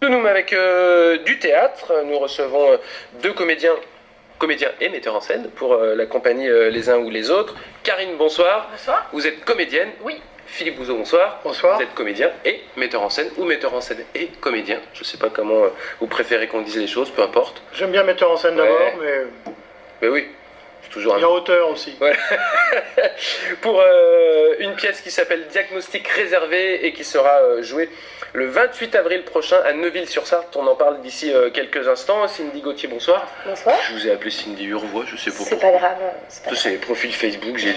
Nous, avec du théâtre, nous recevons deux comédiens et metteurs en scène pour la compagnie Les Uns ou les Autres. Karine, bonsoir. Bonsoir. Vous êtes comédienne. Oui. Philippe Bouzeau, bonsoir. Bonsoir. Vous êtes comédien et metteur en scène, ou metteur en scène et comédien. Je ne sais pas comment vous préférez qu'on dise les choses, peu importe. J'aime bien metteur en scène d'abord, Ouais. Mais oui, c'est toujours il y a auteur aussi. Voilà. Pour une pièce qui s'appelle Diagnostic réservé et qui sera jouée le 28 avril prochain à Neuville-sur-Sarthe. On en parle d'ici quelques instants. Cindy Gauthier, bonsoir. Bonsoir. Je vous ai appelé Cindy Urvois, je sais pas C'est pourquoi. pas grave. Ça, c'est les profils Facebook, j'ai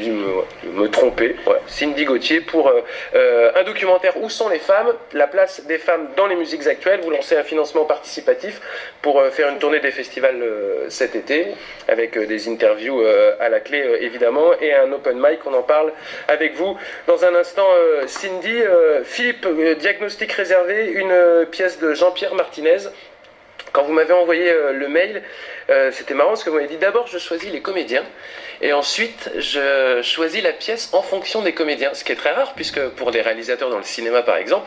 dû me tromper. Ouais. Cindy Gauthier pour un documentaire Où sont les femmes? La place des femmes dans les musiques actuelles. Vous lancez un financement participatif pour faire une tournée des festivals cet été, avec des interviews à la clé évidemment, et un open mic. On en parle avec vous dans un instant. Cindy, Philippe, Diagnostic réservé, une pièce de Jean-Pierre Martinez. Quand vous m'avez envoyé le mail, c'était marrant parce que vous m'avez dit d'abord je choisis les comédiens et ensuite je choisis la pièce en fonction des comédiens, ce qui est très rare puisque pour des réalisateurs dans le cinéma par exemple,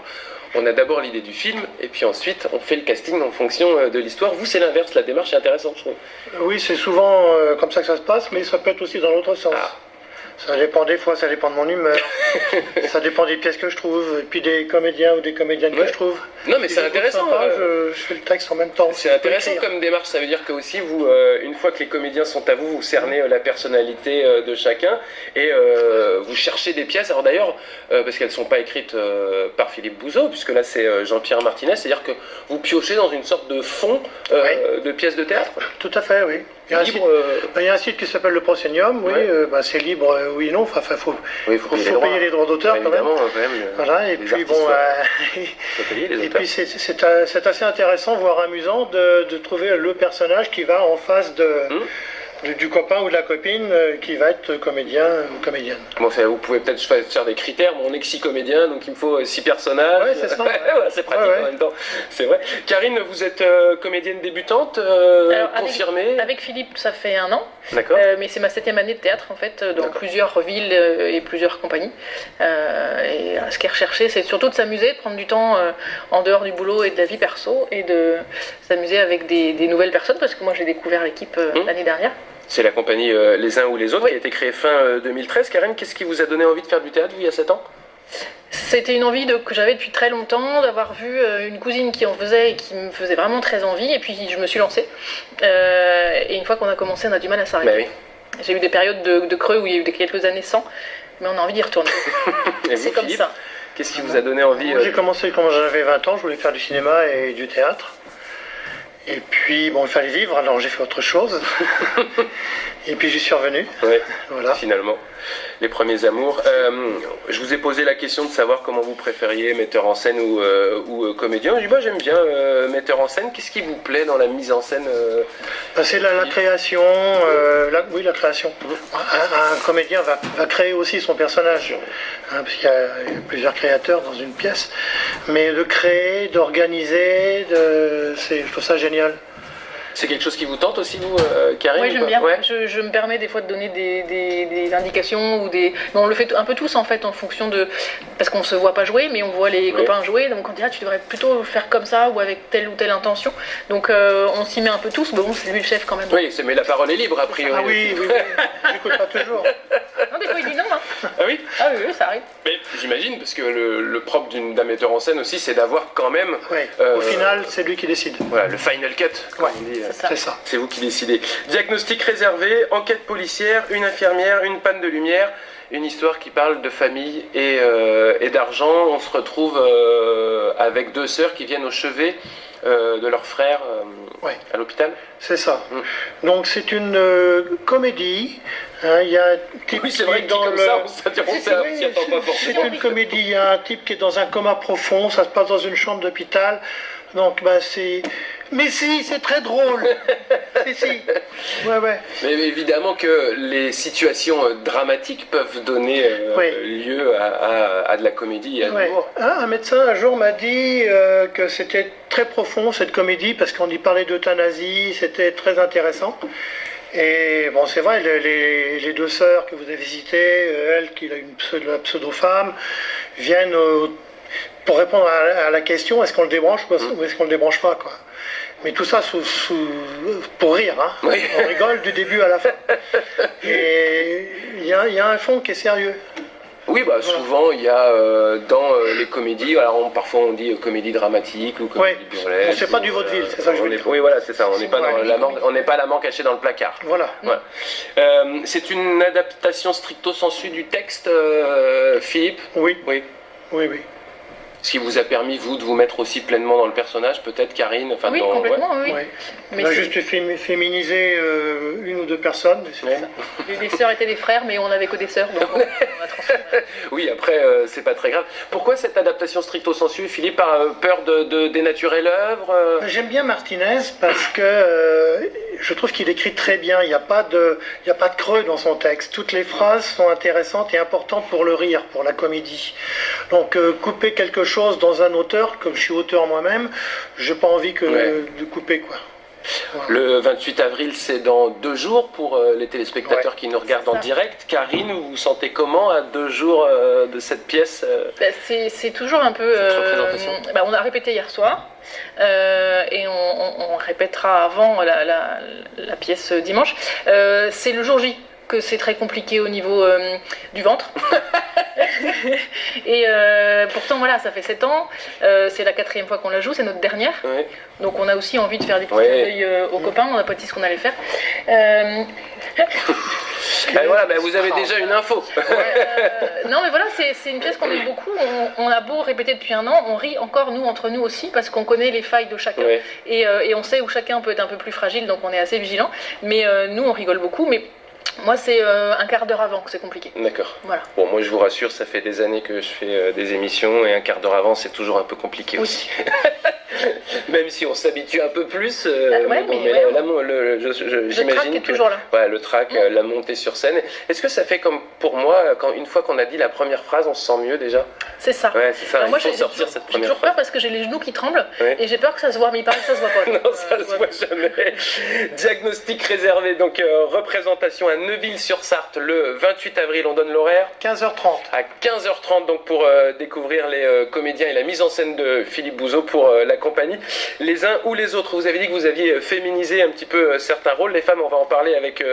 on a d'abord l'idée du film et puis ensuite on fait le casting en fonction de l'histoire. Vous, c'est l'inverse, la démarche est intéressante, je trouve. Oui, c'est souvent comme ça que ça se passe, mais ça peut être aussi dans l'autre sens. Ah. Ça dépend des fois, ça dépend de mon humeur, ça dépend des pièces que je trouve, et puis des comédiens ou des comédiennes que je trouve. Non, mais Si c'est je trouve intéressant. sympa, je fais le texte en même temps. C'est intéressant comme démarche, ça veut dire que aussi vous, une fois que les comédiens sont à vous, vous cernez la personnalité de chacun et vous cherchez des pièces. Alors d'ailleurs, parce qu'elles ne sont pas écrites par Philippe Bouzeau, puisque là c'est Jean-Pierre Martinez, c'est-à-dire que vous piochez dans une sorte de fond de pièces de théâtre. Tout à fait, oui. Il y a, il y a un site qui s'appelle le Proscenium, oui, Ouais. C'est libre, oui et non, enfin faut payer les droits d'auteur quand même. Évidemment, quand même. Voilà, et les puis artistes, bon, faut payer les et auteurs. puis c'est assez intéressant, voire amusant, de trouver le personnage qui va en face du copain ou de la copine qui va être comédien ou comédienne. Bon, vous pouvez peut-être faire des critères. Bon, on est que 6 comédiens, donc il me faut 6 personnages. Ouais, c'est ça. Ouais, c'est pratique Ouais. en même temps. C'est vrai. Karine, vous êtes comédienne débutante, Alors, confirmée. Avec Philippe, ça fait 1 an. D'accord. Mais c'est ma 7e année de théâtre en fait, dans D'accord. plusieurs villes et plusieurs compagnies. Et ce qui est recherché, c'est surtout de s'amuser, de prendre du temps en dehors du boulot et de la vie perso, et de s'amuser avec des nouvelles personnes, parce que moi j'ai découvert l'équipe l'année dernière. C'est la compagnie Les Uns ou les Autres Oui. qui a été créée fin 2013. Karine, qu'est-ce qui vous a donné envie de faire du théâtre, vous, il y a 7 ans? C'était une envie que j'avais depuis très longtemps, d'avoir vu une cousine qui en faisait et qui me faisait vraiment très envie, et puis je me suis lancée. Et une fois qu'on a commencé, on a du mal à s'arrêter. Bah oui. J'ai eu des périodes de creux où il y a eu quelques années sans, mais on a envie d'y retourner. Et vous, C'est comme Philippe, ça. qu'est-ce qui vous a donné envie Moi, j'ai commencé quand j'avais 20 ans, je voulais faire du cinéma et du théâtre. Et puis, bon, il fallait vivre, alors j'ai fait autre chose. Et puis j'y suis revenu. Ouais, Voilà. finalement, les premiers amours. Je vous ai posé la question de savoir comment vous préfériez, metteur en scène ou comédien. Je dis, bah, j'aime bien metteur en scène. Qu'est-ce qui vous plaît dans la mise en scène C'est la création, oui, la création. Un comédien va créer aussi son personnage, parce qu'il y a plusieurs créateurs dans une pièce. Mais de créer, d'organiser, je trouve ça génial. C'est quelque chose qui vous tente aussi, vous, Karine? Oui, ou j'aime pas? bien. Ouais. Je me permets des fois de donner des indications ou des. Mais on le fait un peu tous en fait en fonction de. Parce qu'on se voit pas jouer, mais on voit les copains jouer. Donc on dit tu devrais plutôt faire comme ça ou avec telle ou telle intention. Donc on s'y met un peu tous. Mais bon, c'est lui le chef quand même. Oui, mais la parole est libre a priori. Ah oui, j'écoute pas toujours. Non, des fois il dit non. Hein. Ah oui. Ah oui, ça arrive. Mais j'imagine, parce que le propre d'un metteur en scène aussi, c'est d'avoir quand même. Oui. Au final, c'est lui qui décide. Voilà, le final cut, comme Ouais. on dit. C'est ça. C'est ça. C'est vous qui décidez. Diagnostic réservé, enquête policière, une infirmière, une panne de lumière, une histoire qui parle de famille et d'argent. On se retrouve avec 2 sœurs qui viennent au chevet de leur frère Ouais. à l'hôpital. C'est ça. Mm. Donc c'est une comédie. Hein, il y a un type Oui, c'est qui vrai est que dit dans comme le... ça, on s'y attend pas C'est forcément. une comédie. Il y a un type qui est dans un coma profond. Ça se passe dans une chambre d'hôpital. Donc c'est... Mais si, c'est très drôle. si. Ouais. Mais évidemment que les situations dramatiques peuvent donner lieu à de la comédie et à de Ouais. l'humour. Un médecin un jour m'a dit que c'était très profond cette comédie parce qu'on y parlait d'euthanasie, c'était très intéressant. Et bon, c'est vrai, les 2 sœurs que vous avez citées, elle qui a la pseudo-femme, viennent pour répondre à la question, est-ce qu'on le débranche ou est-ce qu'on le débranche pas, quoi. Mais tout ça pour rire, hein. Oui. On rigole du début à la fin. Et il y a un fond qui est sérieux. Oui, bah, souvent il y a dans les comédies, alors parfois on dit comédie dramatique ou comédie burlesque. Bon, c'est pas du vaudeville, c'est ça que je veux dire. Oui, voilà, c'est ça. On n'est pas on n'est pas l'amant caché dans le placard. Voilà. C'est une adaptation stricto sensu du texte, Philippe. Oui. Oui. Oui, oui. Ce qui vous a permis, vous, de vous mettre aussi pleinement dans le personnage, peut-être, Karine, enfin, oui, complètement, oui. Mais on a juste féminisé une ou deux personnes. Les sœurs étaient des frères, mais on n'avait que des sœurs, donc on a transformé. Oui, après, c'est pas très grave. Pourquoi cette adaptation stricto sensu, Philippe, a peur de dénaturer l'œuvre? J'aime bien Martinez parce que je trouve qu'il écrit très bien. Il n'y a pas de creux dans son texte. Toutes les phrases sont intéressantes et importantes pour le rire, pour la comédie. Donc, couper quelque chose dans un auteur, comme je suis auteur moi-même, j'ai pas envie de couper, quoi. Voilà. Le 28 avril, c'est dans 2 jours pour les téléspectateurs qui nous regardent en direct. Karine, vous vous sentez comment à 2 jours de cette pièce C'est toujours un peu... cette représentation. On a répété hier soir. Et on répétera avant la pièce dimanche. C'est le jour J que c'est très compliqué au niveau du ventre. Et pourtant, voilà, ça fait 7 ans. C'est la 4e fois qu'on la joue, c'est notre dernière. Oui. Donc on a aussi envie de faire des petits œils aux copains. On n'a pas dit ce qu'on allait faire. Voilà, vous avez déjà une info. Non, mais voilà, c'est une pièce qu'on aime beaucoup. On a beau répéter depuis 1 an, on rit encore, nous, entre nous aussi, parce qu'on connaît les failles de chacun. Et on sait où chacun peut être un peu plus fragile, donc on est assez vigilant. Mais nous, on rigole beaucoup. Mais moi, c'est un quart d'heure avant que c'est compliqué. D'accord. Voilà. Bon, moi, je vous rassure, ça fait des années que je fais des émissions et un quart d'heure avant, c'est toujours un peu compliqué aussi. Même si on s'habitue un peu plus. Le trac est toujours là. Ouais, le trac, la montée sur scène. Est-ce que ça fait comme pour moi, une fois qu'on a dit la première phrase, on se sent mieux déjà? C'est ça. Ouais, c'est ça. Alors moi, il faut sortir cette première j'ai toujours phrase. peur parce que j'ai les genoux qui tremblent et j'ai peur que ça se voit, mais il paraît que ça se voit pas. Non, ça se voit jamais. Diagnostic réservé, donc représentation à Neuville-sur-Sarthe le 28 avril, on donne l'horaire 15h30. à 15h30 donc pour découvrir les comédiens et la mise en scène de Philippe Bouzeau pour la compagnie. Les uns ou les autres, vous avez dit que vous aviez féminisé un petit peu certains rôles. Les femmes, on va en parler avec